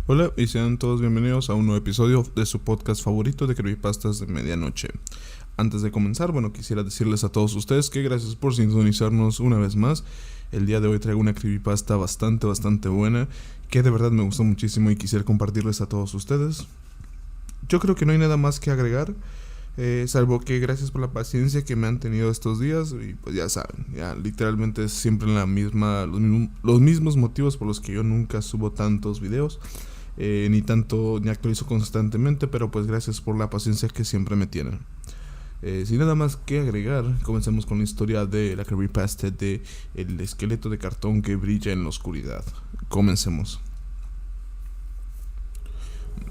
Hola y sean todos bienvenidos a un nuevo episodio de su podcast favorito de creepypastas de medianoche. Antes de comenzar, quisiera decirles a todos ustedes que gracias por sintonizarnos una vez más. El día de hoy traigo una creepypasta bastante buena, que de verdad me gustó muchísimo y quisiera compartirles a todos ustedes. Yo creo que no hay nada más que agregar, salvo que gracias por la paciencia que me han tenido estos días. Y pues ya saben, ya literalmente es siempre los mismos motivos por los que yo nunca subo tantos videos. Ni actualizo constantemente, pero pues gracias por la paciencia que siempre me tienen. Sin nada más que agregar, comencemos con la historia de la creepypasta de el esqueleto de cartón que brilla en la oscuridad. Comencemos.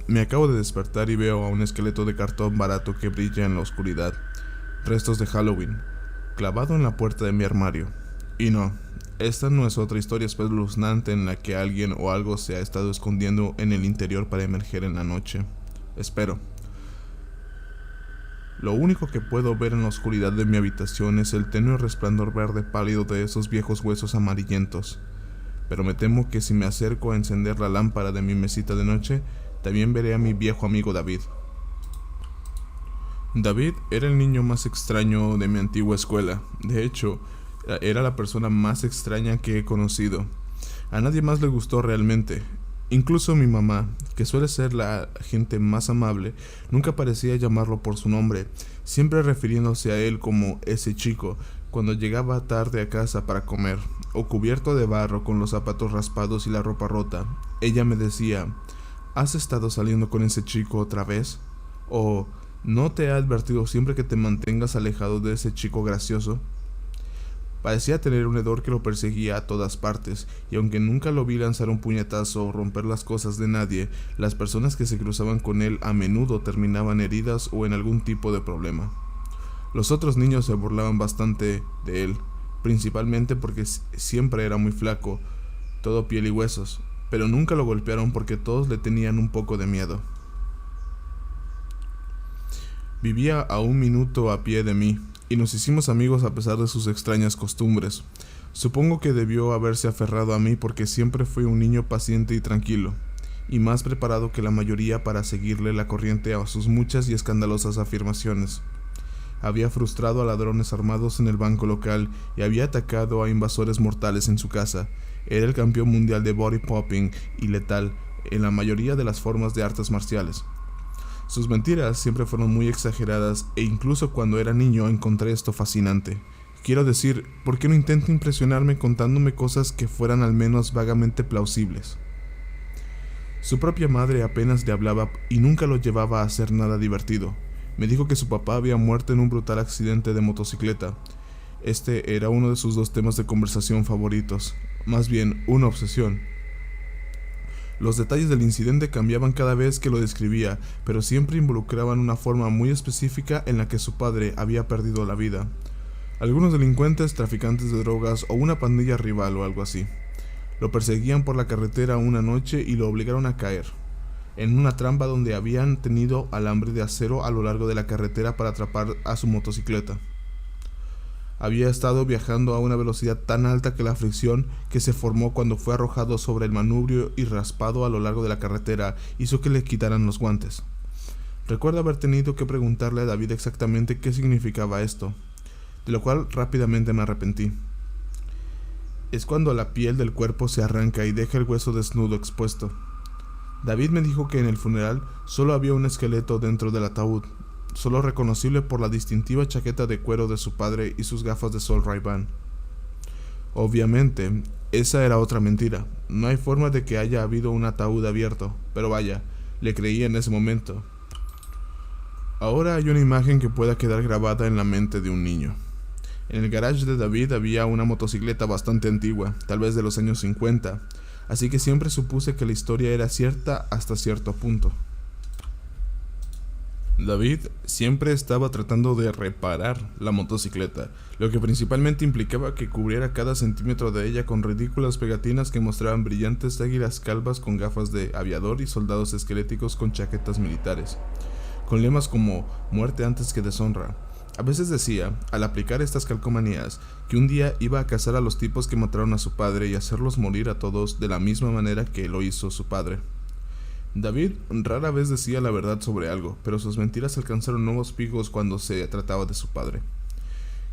Me acabo de despertar y veo a un esqueleto de cartón barato que brilla en la oscuridad. Restos de Halloween, clavado en la puerta de mi armario. Y no, esta no es otra historia espeluznante en la que alguien o algo se ha estado escondiendo en el interior para emerger en la noche. Espero. Lo único que puedo ver en la oscuridad de mi habitación es el tenue resplandor verde pálido de esos viejos huesos amarillentos. Pero me temo que si me acerco a encender la lámpara de mi mesita de noche, también veré a mi viejo amigo David. David era el niño más extraño de mi antigua escuela. De hecho, era la persona más extraña que he conocido. A nadie más le gustó realmente. Incluso mi mamá, que suele ser la gente más amable, nunca parecía llamarlo por su nombre, siempre refiriéndose a él como ese chico, cuando llegaba tarde a casa para comer, o cubierto de barro con los zapatos raspados y la ropa rota. Ella me decía: ¿has estado saliendo con ese chico otra vez? ¿O no te ha advertido siempre que te mantengas alejado de ese chico gracioso? Parecía tener un hedor que lo perseguía a todas partes, y aunque nunca lo vi lanzar un puñetazo o romper las cosas de nadie, las personas que se cruzaban con él a menudo terminaban heridas o en algún tipo de problema. Los otros niños se burlaban bastante de él, principalmente porque siempre era muy flaco, todo piel y huesos, pero nunca lo golpearon porque todos le tenían un poco de miedo. Vivía a 1 minuto a pie de mí, y nos hicimos amigos a pesar de sus extrañas costumbres. Supongo que debió haberse aferrado a mí porque siempre fui un niño paciente y tranquilo, y más preparado que la mayoría para seguirle la corriente a sus muchas y escandalosas afirmaciones. Había frustrado a ladrones armados en el banco local y había atacado a invasores mortales en su casa. Era el campeón mundial de body popping y letal en la mayoría de las formas de artes marciales. Sus mentiras siempre fueron muy exageradas e incluso cuando era niño encontré esto fascinante. Quiero decir, ¿por qué no intenta impresionarme contándome cosas que fueran al menos vagamente plausibles? Su propia madre apenas le hablaba y nunca lo llevaba a hacer nada divertido. Me dijo que su papá había muerto en un brutal accidente de motocicleta. Este era uno de sus 2 temas de conversación favoritos, más bien una obsesión. Los detalles del incidente cambiaban cada vez que lo describía, pero siempre involucraban una forma muy específica en la que su padre había perdido la vida. Algunos delincuentes, traficantes de drogas o una pandilla rival o algo así. Lo perseguían por la carretera una noche y lo obligaron a caer en una trampa donde habían tenido alambre de acero a lo largo de la carretera para atrapar a su motocicleta. Había estado viajando a una velocidad tan alta que la fricción que se formó cuando fue arrojado sobre el manubrio y raspado a lo largo de la carretera hizo que le quitaran los guantes. Recuerdo haber tenido que preguntarle a David exactamente qué significaba esto, de lo cual rápidamente me arrepentí. Es cuando la piel del cuerpo se arranca y deja el hueso desnudo expuesto. David me dijo que en el funeral solo había un esqueleto dentro del ataúd, solo reconocible por la distintiva chaqueta de cuero de su padre y sus gafas de sol Ray-Ban. Obviamente, esa era otra mentira. No hay forma de que haya habido un ataúd abierto, pero vaya, le creí en ese momento. Ahora hay una imagen que pueda quedar grabada en la mente de un niño. En el garage de David había una motocicleta bastante antigua, tal vez de los años 50, así que siempre supuse que la historia era cierta hasta cierto punto. David siempre estaba tratando de reparar la motocicleta, lo que principalmente implicaba que cubriera cada centímetro de ella con ridículas pegatinas que mostraban brillantes águilas calvas con gafas de aviador y soldados esqueléticos con chaquetas militares, con lemas como «muerte antes que deshonra». A veces decía, al aplicar estas calcomanías, que un día iba a cazar a los tipos que mataron a su padre y hacerlos morir a todos de la misma manera que lo hizo su padre. David rara vez decía la verdad sobre algo, pero sus mentiras alcanzaron nuevos picos cuando se trataba de su padre.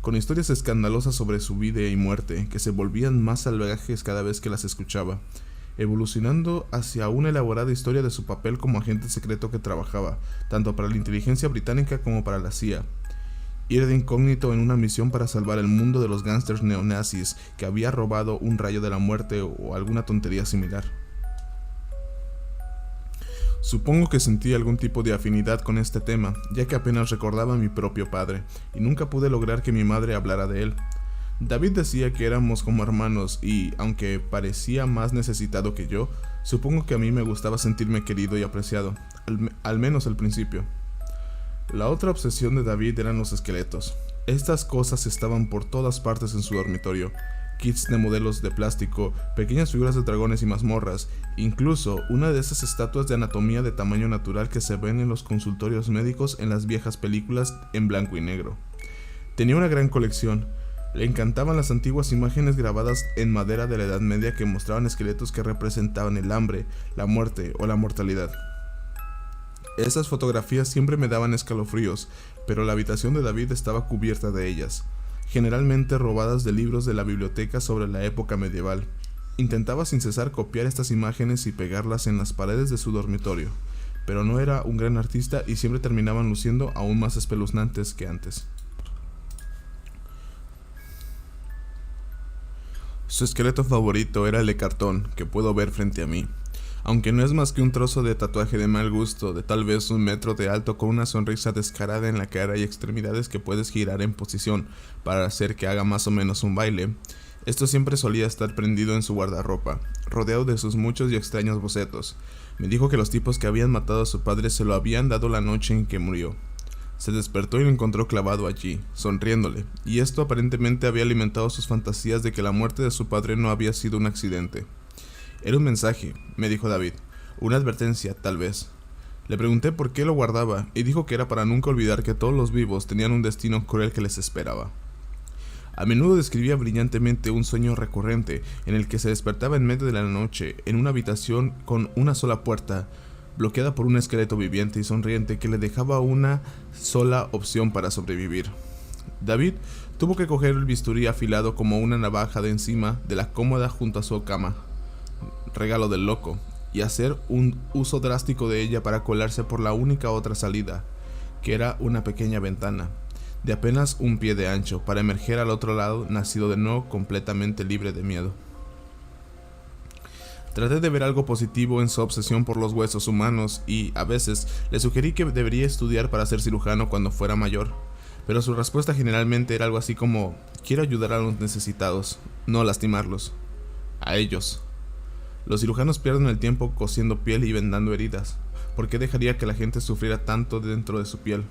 Con historias escandalosas sobre su vida y muerte, que se volvían más salvajes cada vez que las escuchaba, evolucionando hacia una elaborada historia de su papel como agente secreto que trabajaba, tanto para la inteligencia británica como para la CIA. Ir de incógnito en una misión para salvar el mundo de los gángsters neonazis que había robado un rayo de la muerte o alguna tontería similar. Supongo que sentí algún tipo de afinidad con este tema, ya que apenas recordaba a mi propio padre, y nunca pude lograr que mi madre hablara de él. David decía que éramos como hermanos y, aunque parecía más necesitado que yo, supongo que a mí me gustaba sentirme querido y apreciado, al menos al principio. La otra obsesión de David eran los esqueletos. Estas cosas estaban por todas partes en su dormitorio. Kits de modelos de plástico, pequeñas figuras de dragones y mazmorras, incluso una de esas estatuas de anatomía de tamaño natural que se ven en los consultorios médicos en las viejas películas en blanco y negro. Tenía una gran colección. Le encantaban las antiguas imágenes grabadas en madera de la Edad Media que mostraban esqueletos que representaban el hambre, la muerte o la mortalidad. Esas fotografías siempre me daban escalofríos, pero la habitación de David estaba cubierta de ellas, generalmente robadas de libros de la biblioteca sobre la época medieval. Intentaba sin cesar copiar estas imágenes y pegarlas en las paredes de su dormitorio, pero no era un gran artista y siempre terminaban luciendo aún más espeluznantes que antes. Su esqueleto favorito era el de cartón, que puedo ver frente a mí. Aunque no es más que un trozo de tatuaje de mal gusto, de tal vez 1 metro de alto con una sonrisa descarada en la cara y extremidades que puedes girar en posición para hacer que haga más o menos un baile, esto siempre solía estar prendido en su guardarropa, rodeado de sus muchos y extraños bocetos. Me dijo que los tipos que habían matado a su padre se lo habían dado la noche en que murió. Se despertó y lo encontró clavado allí, sonriéndole, y esto aparentemente había alimentado sus fantasías de que la muerte de su padre no había sido un accidente. Era un mensaje, me dijo David, una advertencia, tal vez. Le pregunté por qué lo guardaba, y dijo que era para nunca olvidar que todos los vivos tenían un destino cruel que les esperaba. A menudo describía brillantemente un sueño recurrente, en el que se despertaba en medio de la noche, en una habitación con una sola puerta, bloqueada por un esqueleto viviente y sonriente que le dejaba una sola opción para sobrevivir. David tuvo que coger el bisturí afilado como una navaja de encima de la cómoda junto a su cama, regalo del loco, y hacer un uso drástico de ella para colarse por la única otra salida, que era una pequeña ventana, de apenas 1 pie de ancho, para emerger al otro lado, nacido de nuevo completamente libre de miedo. Traté de ver algo positivo en su obsesión por los huesos humanos y, a veces, le sugerí que debería estudiar para ser cirujano cuando fuera mayor, pero su respuesta generalmente era algo así como: quiero ayudar a los necesitados, no lastimarlos. A ellos. Los cirujanos pierden el tiempo cosiendo piel y vendando heridas. ¿Por qué dejaría que la gente sufriera tanto dentro de su piel?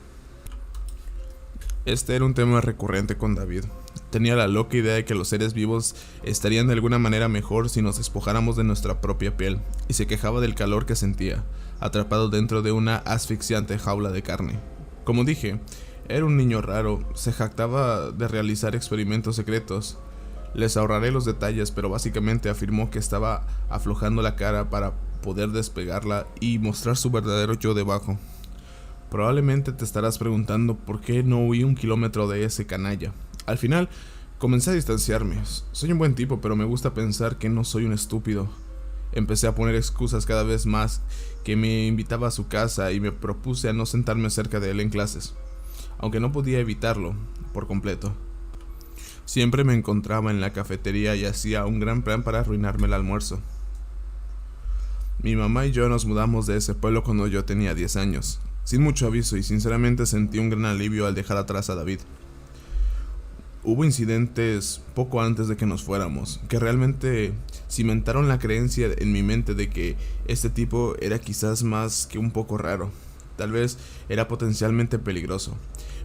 Este era un tema recurrente con David. Tenía la loca idea de que los seres vivos estarían de alguna manera mejor si nos despojáramos de nuestra propia piel, y se quejaba del calor que sentía, atrapado dentro de una asfixiante jaula de carne. Como dije, era un niño raro, se jactaba de realizar experimentos secretos. Les ahorraré los detalles, pero básicamente afirmó que estaba aflojando la cara para poder despegarla y mostrar su verdadero yo debajo. Probablemente te estarás preguntando por qué no huí 1 kilómetro de ese canalla. Al final, comencé a distanciarme. Soy un buen tipo, pero me gusta pensar que no soy un estúpido. Empecé a poner excusas cada vez más, que me invitaba a su casa y me propuse a no sentarme cerca de él en clases, aunque no podía evitarlo por completo. Siempre me encontraba en la cafetería y hacía un gran plan para arruinarme el almuerzo. Mi mamá y yo nos mudamos de ese pueblo cuando yo tenía 10 años, sin mucho aviso, y sinceramente sentí un gran alivio al dejar atrás a David. Hubo incidentes poco antes de que nos fuéramos, que realmente cimentaron la creencia en mi mente de que este tipo era quizás más que un poco raro. Tal vez era potencialmente peligroso.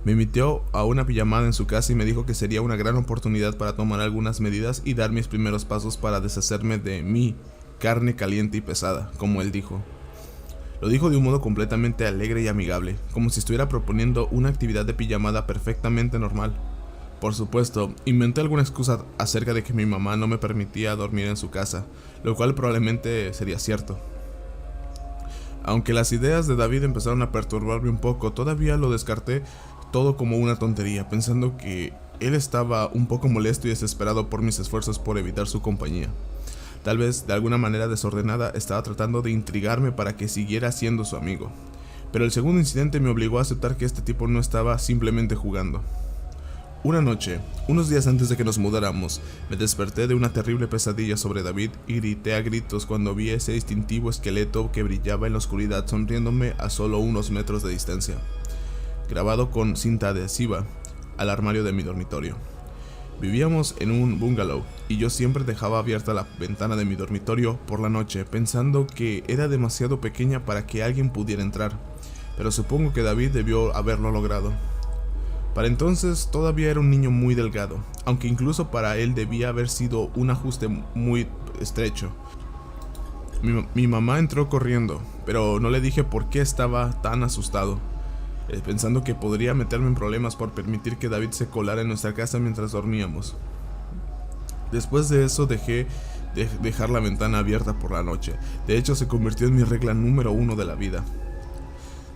Me invitó a una pijamada en su casa y me dijo que sería una gran oportunidad para tomar algunas medidas y dar mis primeros pasos para deshacerme de mi carne caliente y pesada, como él dijo. Lo dijo de un modo completamente alegre y amigable, como si estuviera proponiendo una actividad de pijamada perfectamente normal. Por supuesto, inventé alguna excusa acerca de que mi mamá no me permitía dormir en su casa, lo cual probablemente sería cierto. Aunque las ideas de David empezaron a perturbarme un poco, todavía lo descarté todo como una tontería, pensando que él estaba un poco molesto y desesperado por mis esfuerzos por evitar su compañía. Tal vez, de alguna manera desordenada, estaba tratando de intrigarme para que siguiera siendo su amigo. Pero el segundo incidente me obligó a aceptar que este tipo no estaba simplemente jugando. Una noche, unos días antes de que nos mudáramos, me desperté de una terrible pesadilla sobre David y grité a gritos cuando vi ese distintivo esqueleto que brillaba en la oscuridad sonriéndome a solo unos metros de distancia, grabado con cinta adhesiva al armario de mi dormitorio. Vivíamos en un bungalow y yo siempre dejaba abierta la ventana de mi dormitorio por la noche pensando que era demasiado pequeña para que alguien pudiera entrar, pero supongo que David debió haberlo logrado. Para entonces todavía era un niño muy delgado, aunque incluso para él debía haber sido un ajuste muy estrecho. Mi mamá entró corriendo, pero no le dije por qué estaba tan asustado, pensando que podría meterme en problemas por permitir que David se colara en nuestra casa mientras dormíamos. Después de eso dejé de dejar la ventana abierta por la noche. De hecho, se convirtió en mi regla número 1 de la vida.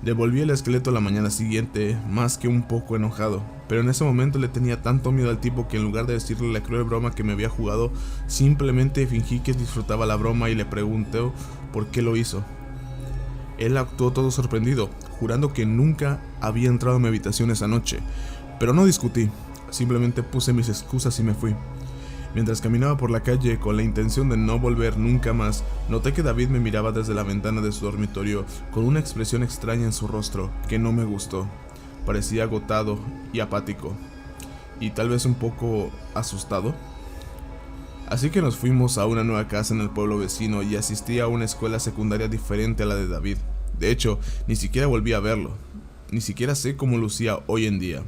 Devolví el esqueleto la mañana siguiente, más que un poco enojado, pero en ese momento le tenía tanto miedo al tipo que en lugar de decirle la cruel broma que me había jugado, simplemente fingí que disfrutaba la broma y le pregunté por qué lo hizo. Él actuó todo sorprendido, jurando que nunca había entrado a mi habitación esa noche, pero no discutí, simplemente puse mis excusas y me fui. Mientras caminaba por la calle con la intención de no volver nunca más, noté que David me miraba desde la ventana de su dormitorio con una expresión extraña en su rostro que no me gustó. Parecía agotado y apático, y tal vez un poco asustado. Así que nos fuimos a una nueva casa en el pueblo vecino y asistí a una escuela secundaria diferente a la de David. De hecho, ni siquiera volví a verlo. Ni siquiera sé cómo lucía hoy en día.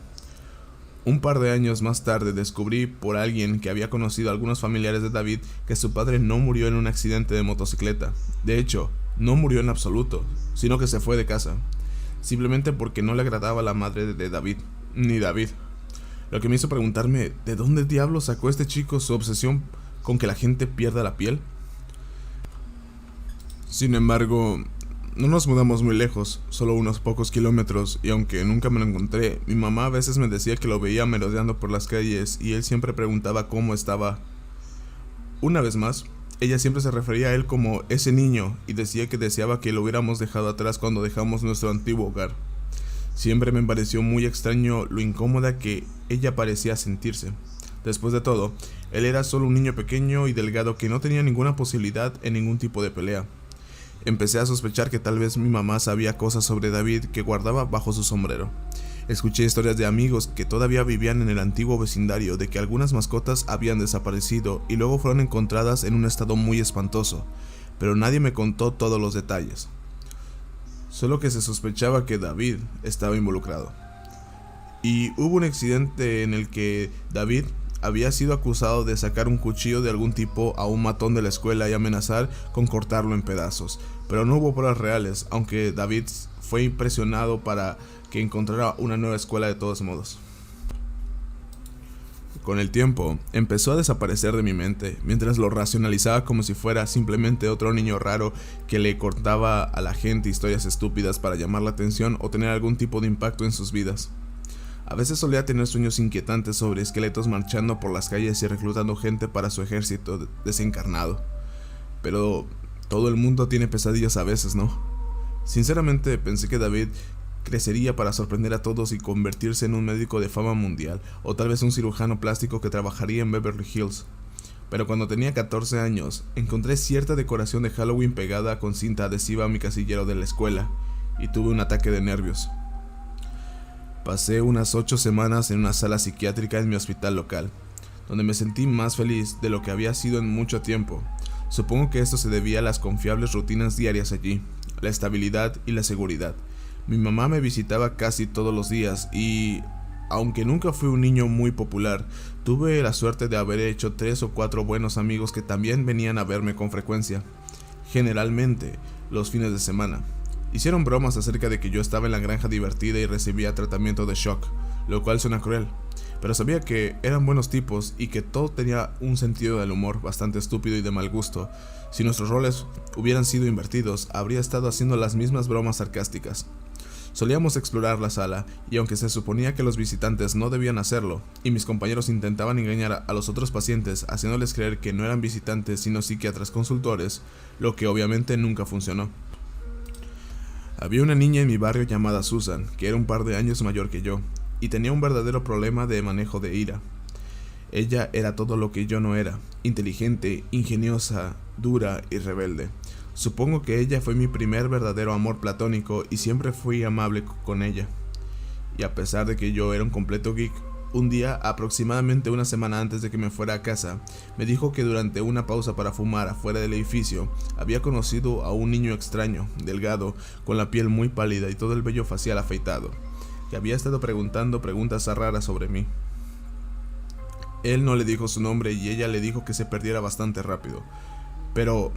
Un par de años más tarde descubrí por alguien que había conocido a algunos familiares de David que su padre no murió en un accidente de motocicleta. De hecho, no murió en absoluto, sino que se fue de casa, simplemente porque no le agradaba la madre de David, ni David. Lo que me hizo preguntarme, ¿de dónde diablos sacó este chico su obsesión con que la gente pierda la piel? Sin embargo, no nos mudamos muy lejos, solo unos pocos kilómetros, y aunque nunca me lo encontré, mi mamá a veces me decía que lo veía merodeando por las calles y él siempre preguntaba cómo estaba. Una vez más, ella siempre se refería a él como ese niño y decía que deseaba que lo hubiéramos dejado atrás cuando dejamos nuestro antiguo hogar. Siempre me pareció muy extraño lo incómoda que ella parecía sentirse. Después de todo, él era solo un niño pequeño y delgado que no tenía ninguna posibilidad en ningún tipo de pelea. Empecé a sospechar que tal vez mi mamá sabía cosas sobre David que guardaba bajo su sombrero. Escuché historias de amigos que todavía vivían en el antiguo vecindario de que algunas mascotas habían desaparecido y luego fueron encontradas en un estado muy espantoso, pero nadie me contó todos los detalles. Solo que se sospechaba que David estaba involucrado. Y hubo un accidente en el que David había sido acusado de sacar un cuchillo de algún tipo a un matón de la escuela y amenazar con cortarlo en pedazos, pero no hubo pruebas reales, aunque David fue impresionado para que encontrara una nueva escuela de todos modos. Con el tiempo, empezó a desaparecer de mi mente, mientras lo racionalizaba como si fuera simplemente otro niño raro que le cortaba a la gente historias estúpidas para llamar la atención o tener algún tipo de impacto en sus vidas. A veces solía tener sueños inquietantes sobre esqueletos marchando por las calles y reclutando gente para su ejército desencarnado. Pero todo el mundo tiene pesadillas a veces, ¿no? Sinceramente pensé que David crecería para sorprender a todos y convertirse en un médico de fama mundial, o tal vez un cirujano plástico que trabajaría en Beverly Hills. Pero cuando tenía 14 años, encontré cierta decoración de Halloween pegada con cinta adhesiva a mi casillero de la escuela, y tuve un ataque de nervios. Pasé unas 8 semanas en una sala psiquiátrica en mi hospital local, donde me sentí más feliz de lo que había sido en mucho tiempo. Supongo que esto se debía a las confiables rutinas diarias allí, la estabilidad y la seguridad. Mi mamá me visitaba casi todos los días y, aunque nunca fui un niño muy popular, tuve la suerte de haber hecho 3 o 4 buenos amigos que también venían a verme con frecuencia, generalmente los fines de semana. Hicieron bromas acerca de que yo estaba en la granja divertida y recibía tratamiento de shock, lo cual suena cruel, pero sabía que eran buenos tipos y que todo tenía un sentido del humor bastante estúpido y de mal gusto. Si nuestros roles hubieran sido invertidos, habría estado haciendo las mismas bromas sarcásticas. Solíamos explorar la sala, y aunque se suponía que los visitantes no debían hacerlo, y mis compañeros intentaban engañar a los otros pacientes haciéndoles creer que no eran visitantes sino psiquiatras consultores, lo que obviamente nunca funcionó. Había una niña en mi barrio llamada Susan, que era un par de años mayor que yo, y tenía un verdadero problema de manejo de ira. Ella era todo lo que yo no era: inteligente, ingeniosa, dura y rebelde. Supongo que ella fue mi primer verdadero amor platónico y siempre fui amable con ella. Y a pesar de que yo era un completo geek, un día, aproximadamente una semana antes de que me fuera a casa, me dijo que durante una pausa para fumar afuera del edificio, había conocido a un niño extraño, delgado, con la piel muy pálida y todo el vello facial afeitado, que había estado preguntando preguntas raras sobre mí. Él no le dijo su nombre y ella le dijo que se perdiera bastante rápido, pero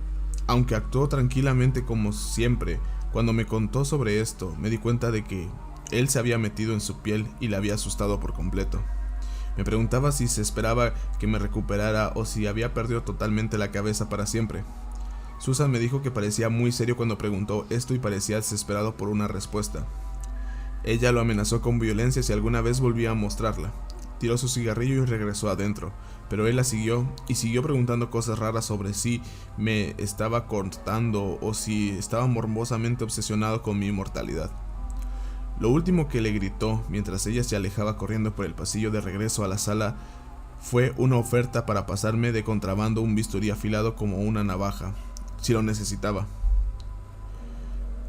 aunque actuó tranquilamente como siempre, cuando me contó sobre esto, me di cuenta de que él se había metido en su piel y la había asustado por completo. Me preguntaba si se esperaba que me recuperara o si había perdido totalmente la cabeza para siempre. Susan me dijo que parecía muy serio cuando preguntó esto y parecía desesperado por una respuesta. Ella lo amenazó con violencia si alguna vez volvía a mostrarla. Tiró su cigarrillo y regresó adentro, pero él la siguió y siguió preguntando cosas raras sobre si me estaba cortando o si estaba morbosamente obsesionado con mi inmortalidad. Lo último que le gritó mientras ella se alejaba corriendo por el pasillo de regreso a la sala fue una oferta para pasarme de contrabando un bisturí afilado como una navaja, si lo necesitaba.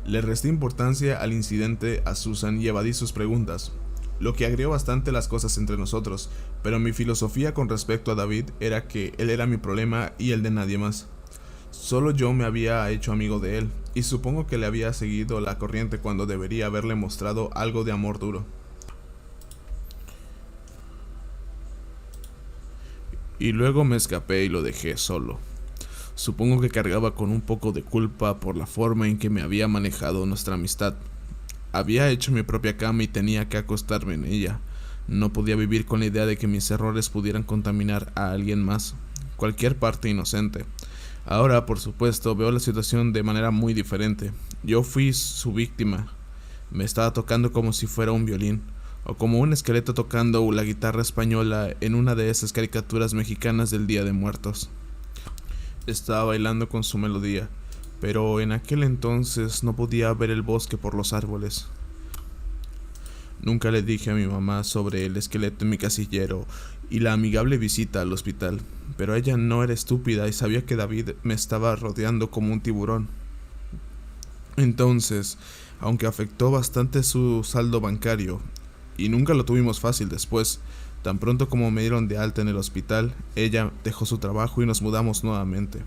Le resté importancia al incidente a Susan y evadí sus preguntas, lo que agrió bastante las cosas entre nosotros, pero mi filosofía con respecto a David era que él era mi problema y el de nadie más. Solo yo me había hecho amigo de él, y supongo que le había seguido la corriente cuando debería haberle mostrado algo de amor duro. Y luego me escapé y lo dejé solo. Supongo que cargaba con un poco de culpa por la forma en que me había manejado nuestra amistad. Había hecho mi propia cama y tenía que acostarme en ella. No podía vivir con la idea de que mis errores pudieran contaminar a alguien más, cualquier parte inocente. Ahora, por supuesto, veo la situación de manera muy diferente. Yo fui su víctima. Me estaba tocando como si fuera un violín, o como un esqueleto tocando la guitarra española en una de esas caricaturas mexicanas del Día de Muertos. Estaba bailando con su melodía, pero en aquel entonces no podía ver el bosque por los árboles. Nunca le dije a mi mamá sobre el esqueleto en mi casillero y la amigable visita al hospital, pero ella no era estúpida y sabía que David me estaba rodeando como un tiburón. Entonces, aunque afectó bastante su saldo bancario, y nunca lo tuvimos fácil después, tan pronto como me dieron de alta en el hospital, ella dejó su trabajo y nos mudamos nuevamente.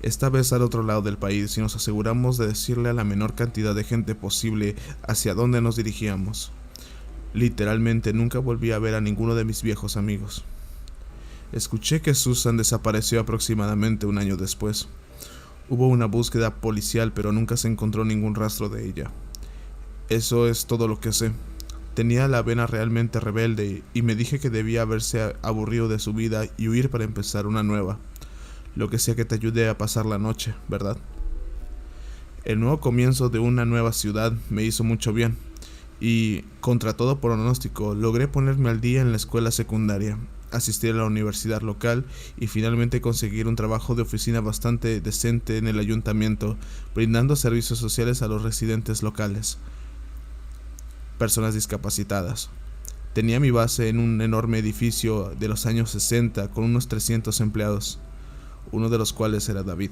Esta vez al otro lado del país, y nos aseguramos de decirle a la menor cantidad de gente posible hacia dónde nos dirigíamos. Literalmente nunca volví a ver a ninguno de mis viejos amigos. Escuché que Susan desapareció aproximadamente un año después. Hubo una búsqueda policial, pero nunca se encontró ningún rastro de ella. Eso es todo lo que sé. Tenía la vena realmente rebelde y me dije que debía haberse aburrido de su vida y huir para empezar una nueva. Lo que sea que te ayude a pasar la noche, ¿verdad? El nuevo comienzo de una nueva ciudad me hizo mucho bien y, contra todo pronóstico, logré ponerme al día en la escuela secundaria, asistir a la universidad local y finalmente conseguir un trabajo de oficina bastante decente en el ayuntamiento, brindando servicios sociales a los residentes locales, personas discapacitadas. Tenía mi base en un enorme edificio de los años 60 con unos 300 empleados, uno de los cuales era David.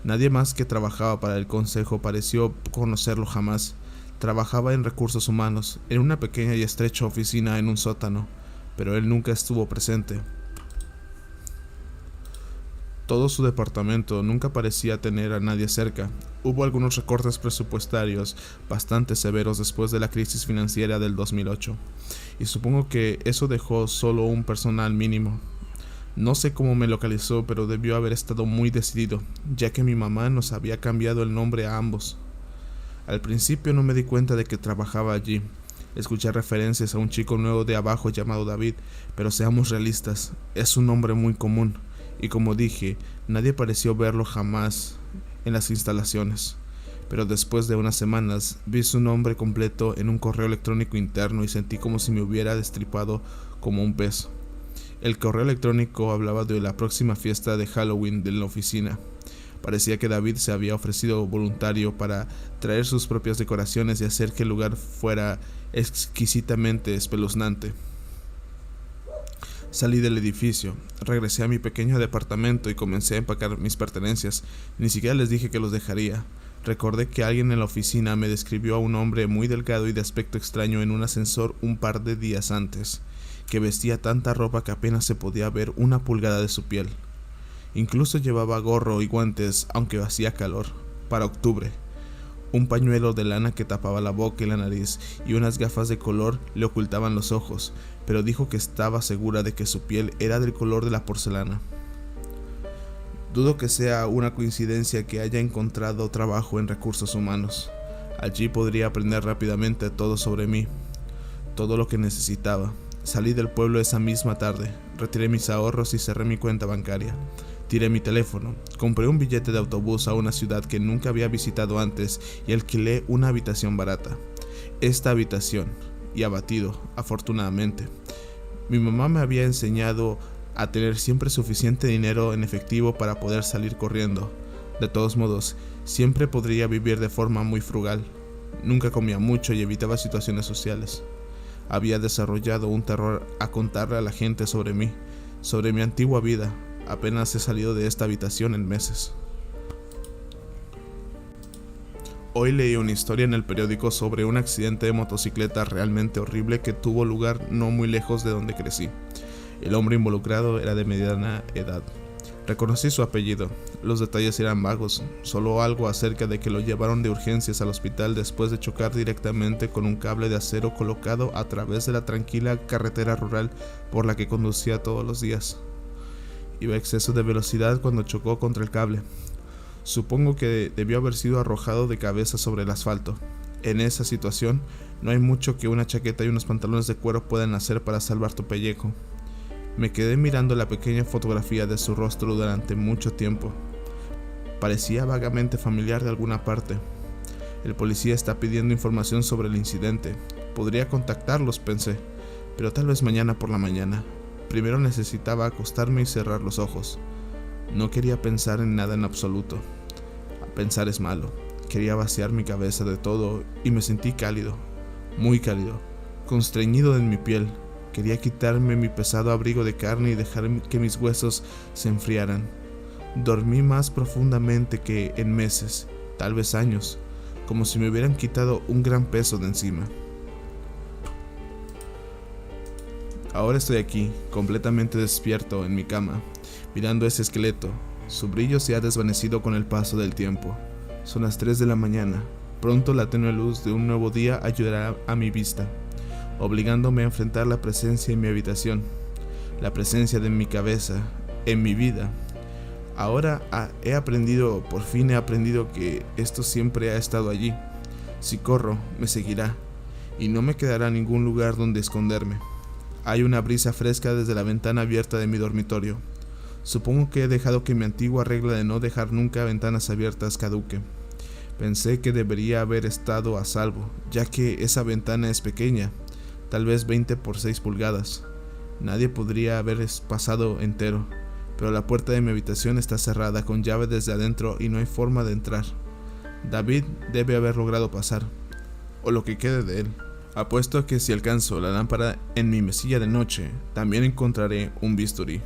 Nadie más que trabajaba para el consejo pareció conocerlo jamás. Trabajaba en recursos humanos, en una pequeña y estrecha oficina en un sótano, pero él nunca estuvo presente. Todo su departamento nunca parecía tener a nadie cerca. Hubo algunos recortes presupuestarios bastante severos después de la crisis financiera del 2008, y supongo que eso dejó solo un personal mínimo. No sé cómo me localizó, pero debió haber estado muy decidido, ya que mi mamá nos había cambiado el nombre a ambos. Al principio no me di cuenta de que trabajaba allí, Escuché referencias a un chico nuevo de abajo llamado David, pero seamos realistas, es un nombre muy común, y como dije, nadie pareció verlo jamás en las instalaciones. Pero después de unas semanas, vi su nombre completo en un correo electrónico interno y sentí como si me hubiera destripado como un pez. El correo electrónico hablaba de la próxima fiesta de Halloween de la oficina. Parecía que David se había ofrecido voluntario para traer sus propias decoraciones y hacer que el lugar fuera exquisitamente espeluznante. Salí del edificio, regresé a mi pequeño departamento y comencé a empacar mis pertenencias. Ni siquiera les dije que los dejaría. Recordé que alguien en la oficina me describió a un hombre muy delgado y de aspecto extraño en un ascensor un par de días antes, que vestía tanta ropa que apenas se podía ver una pulgada de su piel. Incluso llevaba gorro y guantes, aunque hacía calor. Para octubre. Un pañuelo de lana que tapaba la boca y la nariz, y unas gafas de color le ocultaban los ojos, pero dijo que estaba segura de que su piel era del color de la porcelana. Dudo que sea una coincidencia que haya encontrado trabajo en recursos humanos. Allí podría aprender rápidamente todo sobre mí, todo lo que necesitaba. Salí del pueblo esa misma tarde, retiré mis ahorros y cerré mi cuenta bancaria. Tiré mi teléfono, compré un billete de autobús a una ciudad que nunca había visitado antes y alquilé una habitación barata. Esta habitación, y abatido, afortunadamente. Mi mamá me había enseñado a tener siempre suficiente dinero en efectivo para poder salir corriendo. De todos modos, siempre podría vivir de forma muy frugal. Nunca comía mucho y evitaba situaciones sociales. Había desarrollado un terror a contarle a la gente sobre mí, sobre mi antigua vida. Apenas he salido de esta habitación en meses. Hoy leí una historia en el periódico sobre un accidente de motocicleta realmente horrible que tuvo lugar no muy lejos de donde crecí. El hombre involucrado era de mediana edad. Reconocí su apellido. Los detalles eran vagos, solo algo acerca de que lo llevaron de urgencias al hospital después de chocar directamente con un cable de acero colocado a través de la tranquila carretera rural por la que conducía todos los días. Iba a exceso de velocidad cuando chocó contra el cable. Supongo que debió haber sido arrojado de cabeza sobre el asfalto. En esa situación, no hay mucho que una chaqueta y unos pantalones de cuero puedan hacer para salvar tu pellejo. Me quedé mirando la pequeña fotografía de su rostro durante mucho tiempo. Parecía vagamente familiar de alguna parte. El policía está pidiendo información sobre el incidente. Podría contactarlos, pensé, pero tal vez mañana por la mañana. Primero necesitaba acostarme y cerrar los ojos. No quería pensar en nada en absoluto. Pensar es malo. Quería vaciar mi cabeza de todo y me sentí cálido, muy cálido, constreñido en mi piel. Quería quitarme mi pesado abrigo de carne y dejar que mis huesos se enfriaran. Dormí más profundamente que en meses, tal vez años, como si me hubieran quitado un gran peso de encima. Ahora estoy aquí, completamente despierto en mi cama, mirando ese esqueleto. Su brillo se ha desvanecido con el paso del tiempo. Son las 3 de la mañana. Pronto la tenue luz de un nuevo día ayudará a mi vista, obligándome a enfrentar la presencia en mi habitación, la presencia de mi cabeza, en mi vida. Ahora por fin he aprendido que esto siempre ha estado allí. Si corro, me seguirá, y no me quedará ningún lugar donde esconderme. Hay una brisa fresca desde la ventana abierta de mi dormitorio. Supongo que he dejado que mi antigua regla de no dejar nunca ventanas abiertas caduque. Pensé que debería haber estado a salvo, ya que esa ventana es pequeña, tal vez 20 por 6 pulgadas. Nadie podría haber pasado entero, pero la puerta de mi habitación está cerrada con llave desde adentro y no hay forma de entrar. David debe haber logrado pasar, o lo que quede de él. Apuesto a que si alcanzo la lámpara en mi mesilla de noche, también encontraré un bisturí.